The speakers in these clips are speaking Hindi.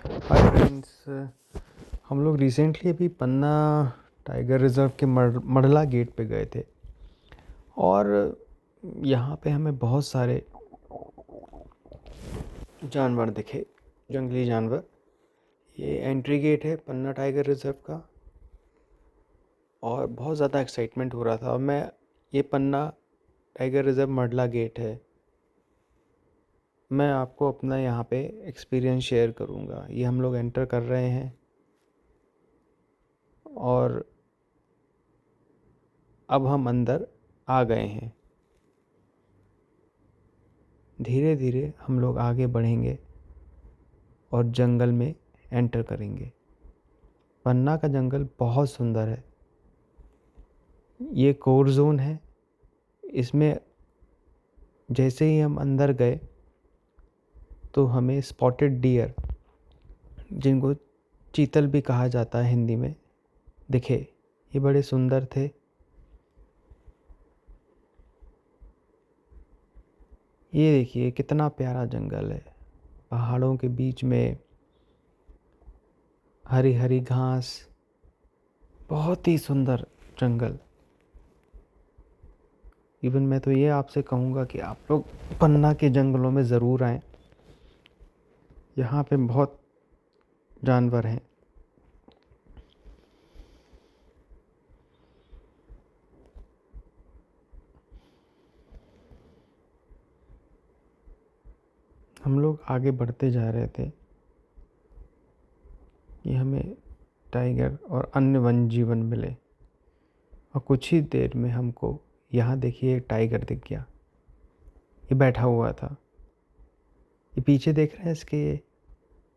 Hi friends. हम लोग रिसेंटली अभी पन्ना टाइगर रिज़र्व के मड़ला गेट पे गए थे और यहाँ पे हमें बहुत सारे जानवर दिखे, जंगली जानवर। ये एंट्री गेट है पन्ना टाइगर रिज़र्व का और बहुत ज़्यादा एक्साइटमेंट हो रहा था। और ये पन्ना टाइगर रिज़र्व मड़ला गेट है। मैं आपको अपना यहाँ पे एक्सपीरियंस शेयर करूँगा। ये हम लोग एंटर कर रहे हैं और अब हम अंदर आ गए हैं। धीरे धीरे हम लोग आगे बढ़ेंगे और जंगल में एंटर करेंगे। पन्ना का जंगल बहुत सुंदर है। ये कोर जोन है। इसमें जैसे ही हम अंदर गए तो हमें स्पॉटेड डियर, जिनको चीतल भी कहा जाता है हिंदी में, दिखे। ये बड़े सुंदर थे। ये देखिए कितना प्यारा जंगल है। पहाड़ों के बीच में हरी हरी घास, बहुत ही सुंदर जंगल। इवन मैं तो ये आपसे कहूँगा कि आप लोग पन्ना के जंगलों में ज़रूर आएं। यहाँ पे बहुत जानवर हैं। हम लोग आगे बढ़ते जा रहे थे कि हमें टाइगर और अन्य वन्य जीवन मिले और कुछ ही देर में हमको यहाँ देखिए एक टाइगर दिख गया। ये बैठा हुआ था। ये पीछे देख रहे हैं इसके,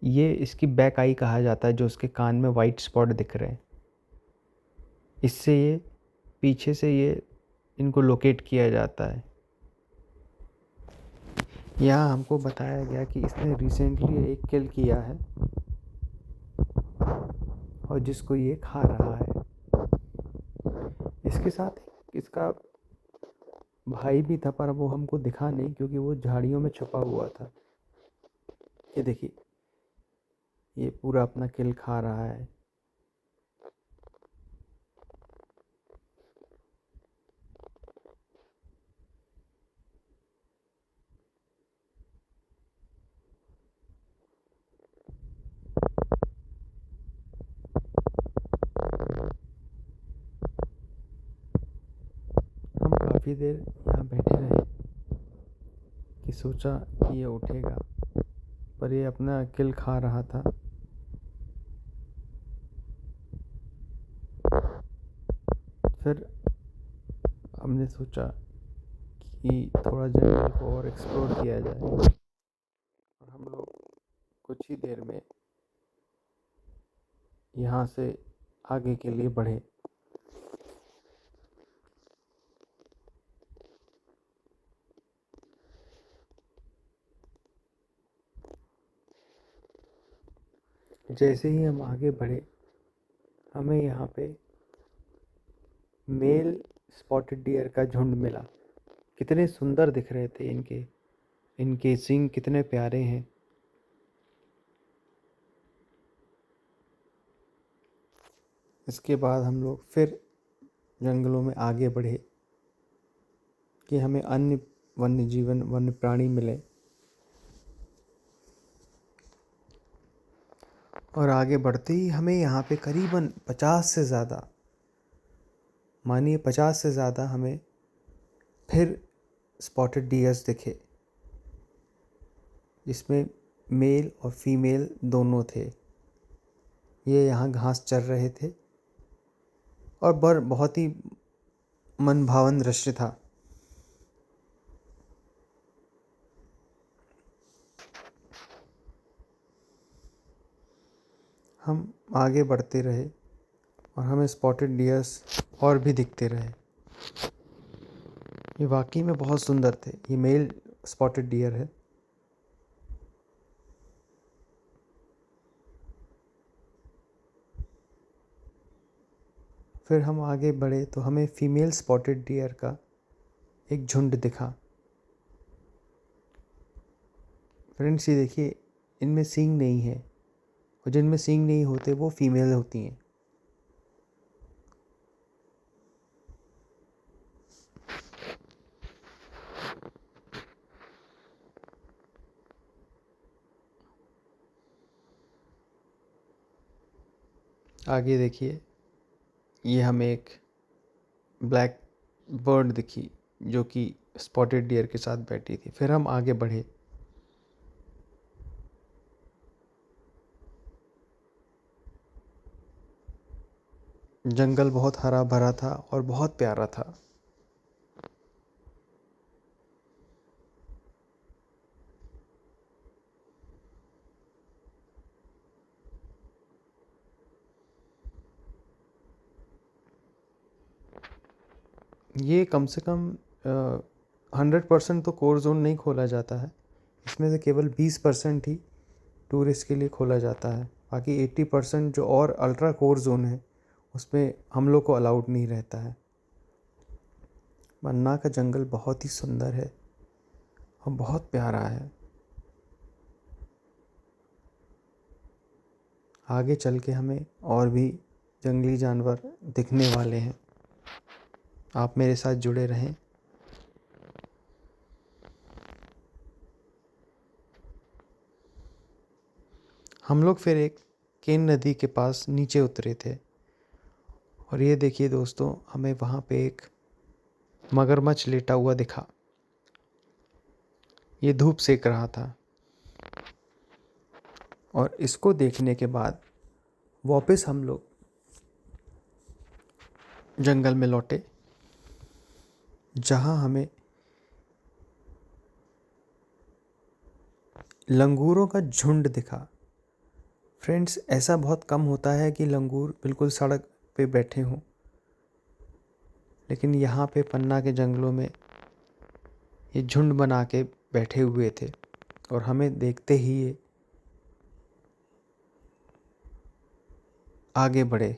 ये इसकी बैक आई कहा जाता है, जो उसके कान में वाइट स्पॉट दिख रहे हैं। इससे ये पीछे से ये इनको लोकेट किया जाता है। यहाँ हमको बताया गया कि इसने रिसेंटली एक किल किया है और जिसको ये खा रहा है। इसके साथ इसका भाई भी था, पर वो हमको दिखा नहीं क्योंकि वो झाड़ियों में छुपा हुआ था। ये देखिए, ये पूरा अपना किल खा रहा है। हम काफ़ी देर यहाँ बैठे रहे कि सोचा कि ये उठेगा, पर ये अपना किल खा रहा था। फिर हमने सोचा कि थोड़ा जंगल को और एक्सप्लोर किया जाए और हम लोग कुछ ही देर में यहाँ से आगे के लिए बढ़े। जैसे ही हम आगे बढ़े, हमें यहाँ पे मेल स्पॉटेड डियर का झुंड मिला। कितने सुंदर दिख रहे थे इनके इनके सींग कितने प्यारे हैं। इसके बाद हम लोग फिर जंगलों में आगे बढ़े कि हमें अन्य वन्य जीवन, वन्य प्राणी मिले। और आगे बढ़ते ही हमें यहाँ पे करीबन 50 से ज़्यादा, मानिए 50 से ज़्यादा हमें फिर स्पॉटेड डियर्स दिखे, जिसमें मेल और फीमेल दोनों थे। ये यहाँ घास चर रहे थे और बहुत ही मनभावन दृश्य था। हम आगे बढ़ते रहे और हमें स्पॉटेड डियर्स और भी दिखते रहे। ये वाकई में बहुत सुंदर थे। ये मेल स्पॉटेड डियर है। फिर हम आगे बढ़े तो हमें फीमेल स्पॉटेड डियर का एक झुंड दिखा। फ्रेंड्स, ये देखिए, इनमें सींग नहीं है। और जिनमें सींग नहीं होते वो फीमेल होती हैं। आगे देखिए, ये हमें एक ब्लैक बर्ड दिखी जो कि स्पॉटेड डियर के साथ बैठी थी। फिर हम आगे बढ़े। जंगल बहुत हरा भरा था और बहुत प्यारा था। ये कम से कम 100% तो कोर जोन नहीं खोला जाता है। इसमें से केवल 20% ही टूरिस्ट के लिए खोला जाता है। बाकी 80% जो और अल्ट्रा कोर जोन है उसमें हम लोग को अलाउड नहीं रहता है। पन्ना का जंगल बहुत ही सुंदर है और बहुत प्यारा है। आगे चल के हमें और भी जंगली जानवर दिखने वाले हैं। आप मेरे साथ जुड़े रहें। हम लोग फिर एक केन नदी के पास नीचे उतरे थे और ये देखिए दोस्तों, हमें वहाँ पे एक मगरमच्छ लेटा हुआ दिखा। ये धूप सेक रहा था और इसको देखने के बाद वापस हम लोग जंगल में लौटे, जहाँ हमें लंगूरों का झुंड दिखा। फ्रेंड्स, ऐसा बहुत कम होता है कि लंगूर बिल्कुल सड़क पे बैठे हों, लेकिन यहाँ पे पन्ना के जंगलों में ये झुंड बना के बैठे हुए थे और हमें देखते ही ये आगे बढ़े।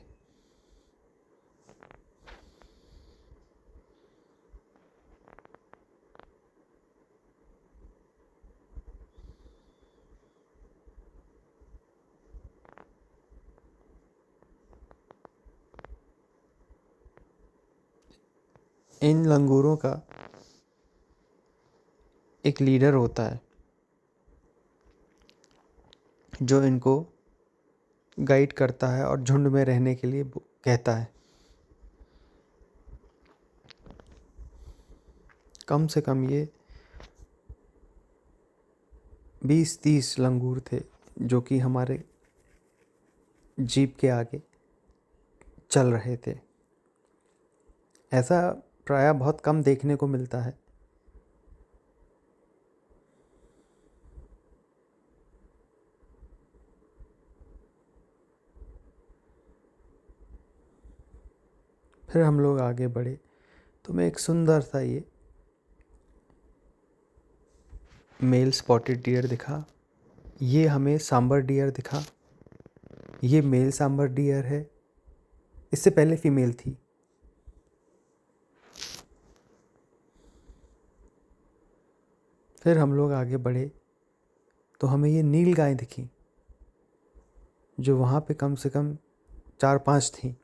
इन लंगूरों का एक लीडर होता है जो इनको गाइड करता है और झुंड में रहने के लिए कहता है। कम से कम ये 20-30 लंगूर थे जो कि हमारे जीप के आगे चल रहे थे। ऐसा प्रायः बहुत कम देखने को मिलता है। फिर हम लोग आगे बढ़े तो मैं एक सुंदर सा ये मेल स्पॉटेड डियर दिखा। ये हमें सांबर डियर दिखा। ये मेल सांबर डियर है, इससे पहले फीमेल थी। फिर हम लोग आगे बढ़े तो हमें ये नील गाय दिखी जो वहाँ पे कम से कम 4-5 थी।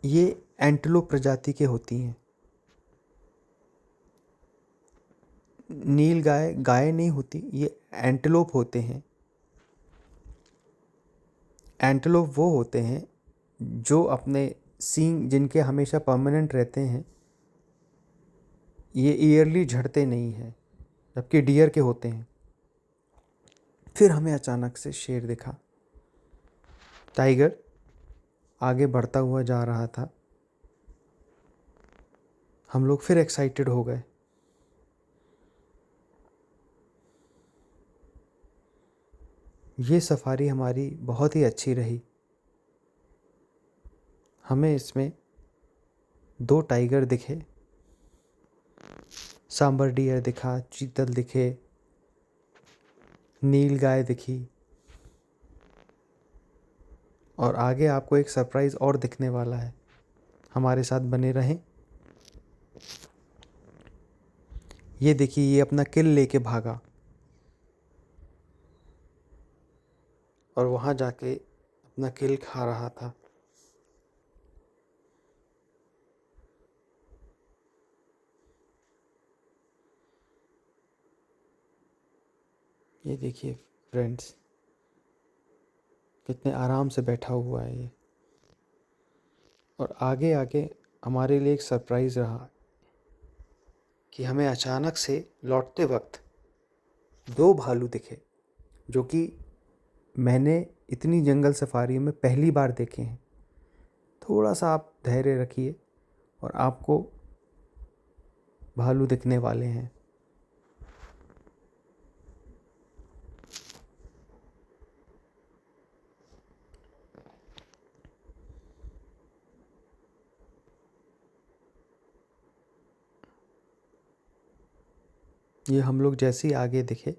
ये एंटेलोप प्रजाति के होती हैं। नील गाय गाय नहीं होती, ये एंटेलोप होते हैं। एंटेलोप वो होते हैं जो अपने सींग जिनके हमेशा परमानेंट रहते हैं, ये ईयरली झड़ते नहीं हैं, जबकि डियर के होते हैं। फिर हमें अचानक से शेर दिखा। टाइगर आगे बढ़ता हुआ जा रहा था। हम लोग फिर एक्साइटेड हो गए। ये सफारी हमारी बहुत ही अच्छी रही। हमें इसमें 2 टाइगर दिखे, सांबर डियर दिखा, चीतल दिखे, नील गाय दिखी और आगे आपको एक सरप्राइज़ और दिखने वाला है। हमारे साथ बने रहें। ये देखिए, ये अपना किल लेके भागा और वहाँ जाके अपना किल खा रहा था। ये देखिए फ्रेंड्स, कितने आराम से बैठा हुआ है ये। और आगे आगे हमारे लिए एक सरप्राइज़ रहा कि हमें अचानक से लौटते वक्त दो भालू दिखे, जो कि मैंने इतनी जंगल सफारी में पहली बार देखे हैं। थोड़ा सा आप धैर्य रखिए और आपको भालू दिखने वाले हैं। ये हम लोग जैसे ही आगे दिखे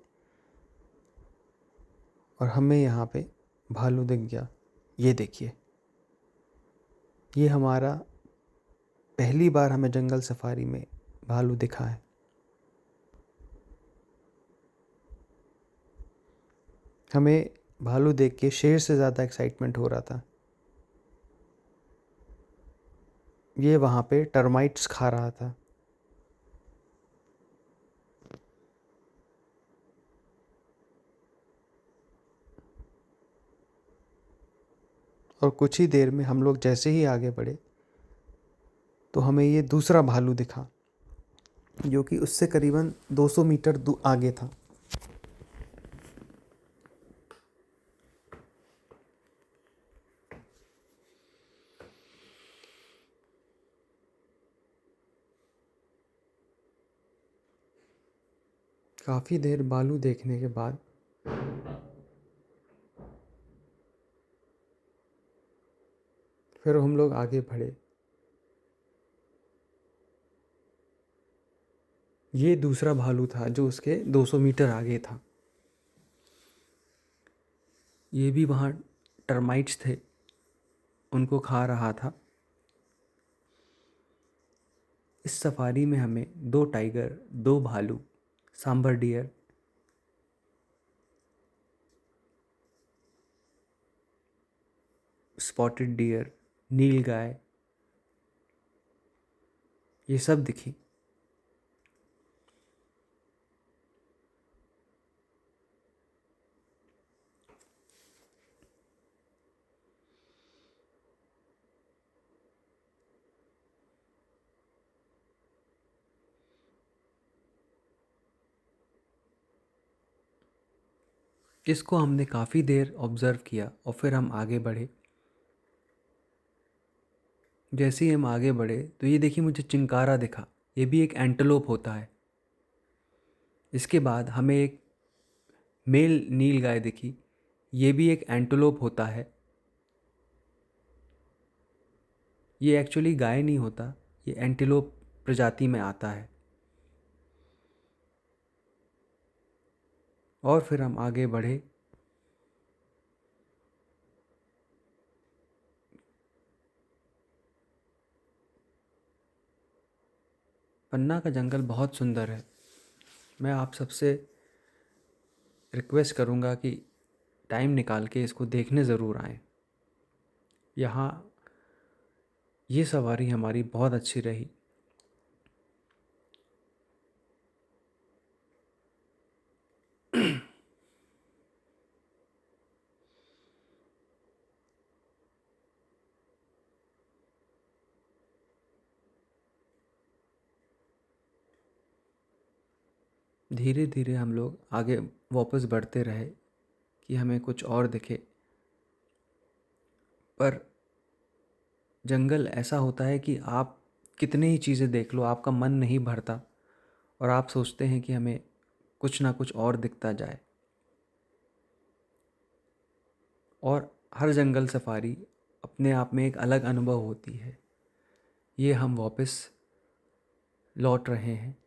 और हमें यहाँ पे भालू दिख गया। ये देखिए, ये हमारा पहली बार हमें जंगल सफारी में भालू दिखा है। हमें भालू देख के शेर से ज़्यादा एक्साइटमेंट हो रहा था। ये वहाँ पे टर्माइट्स खा रहा था। और कुछ ही देर में हम लोग जैसे ही आगे बढ़े तो हमें ये दूसरा भालू दिखा, जो कि उससे करीबन 200 मीटर आगे था। काफ़ी देर भालू देखने के बाद फिर हम लोग आगे बढ़े। ये दूसरा भालू था जो उसके 200 मीटर आगे था। ये भी वहाँ टर्माइट्स थे, उनको खा रहा था। इस सफारी में हमें 2 टाइगर, 2 भालू, सांबर डियर, स्पॉटेड डियर, नील गाय, ये सब दिखी। इसको हमने काफ़ी देर ऑब्ज़र्व किया और फिर हम आगे बढ़े। जैसे ही हम आगे बढ़े तो ये देखिए, मुझे चिंकारा दिखा। ये भी एक एंटेलोप होता है। इसके बाद हमें एक मेल नील गाय दिखी। ये भी एक एंटेलोप होता है। ये एक्चुअली गाय नहीं होता, ये एंटेलोप प्रजाति में आता है। और फिर हम आगे बढ़े। पन्ना का जंगल बहुत सुंदर है। मैं आप सबसे रिक्वेस्ट करूँगा कि टाइम निकाल के इसको देखने ज़रूर आएँ। यहाँ ये सवारी हमारी बहुत अच्छी रही। धीरे धीरे हम लोग आगे वापस बढ़ते रहे कि हमें कुछ और दिखे। पर जंगल ऐसा होता है कि आप कितने ही चीज़ें देख लो, आपका मन नहीं भरता और आप सोचते हैं कि हमें कुछ ना कुछ और दिखता जाए। और हर जंगल सफारी अपने आप में एक अलग अनुभव होती है। ये हम वापस लौट रहे हैं।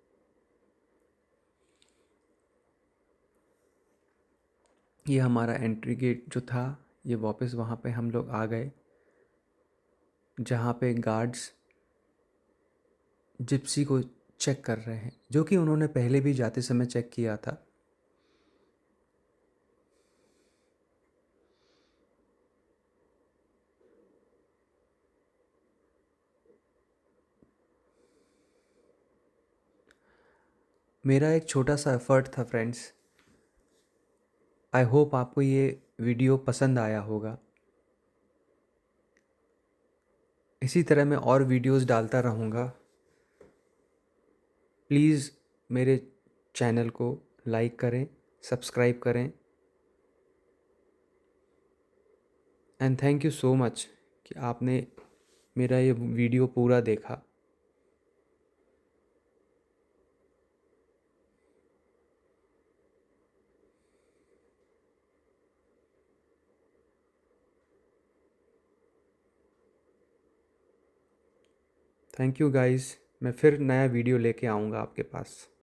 ये हमारा एंट्री गेट जो था, ये वापस वहाँ पे हम लोग आ गए जहाँ पे गार्ड्स जिप्सी को चेक कर रहे हैं, जो कि उन्होंने पहले भी जाते समय चेक किया था। मेरा एक छोटा सा एफ़र्ट था फ्रेंड्स। आई होप आपको ये वीडियो पसंद आया होगा। इसी तरह मैं और वीडियोस डालता रहूँगा। प्लीज़ मेरे चैनल को लाइक करें, सब्सक्राइब करें, and thank you so much कि आपने मेरा ये वीडियो पूरा देखा। Thank you guys. मैं फिर नया वीडियो लेके आऊँगा आपके पास।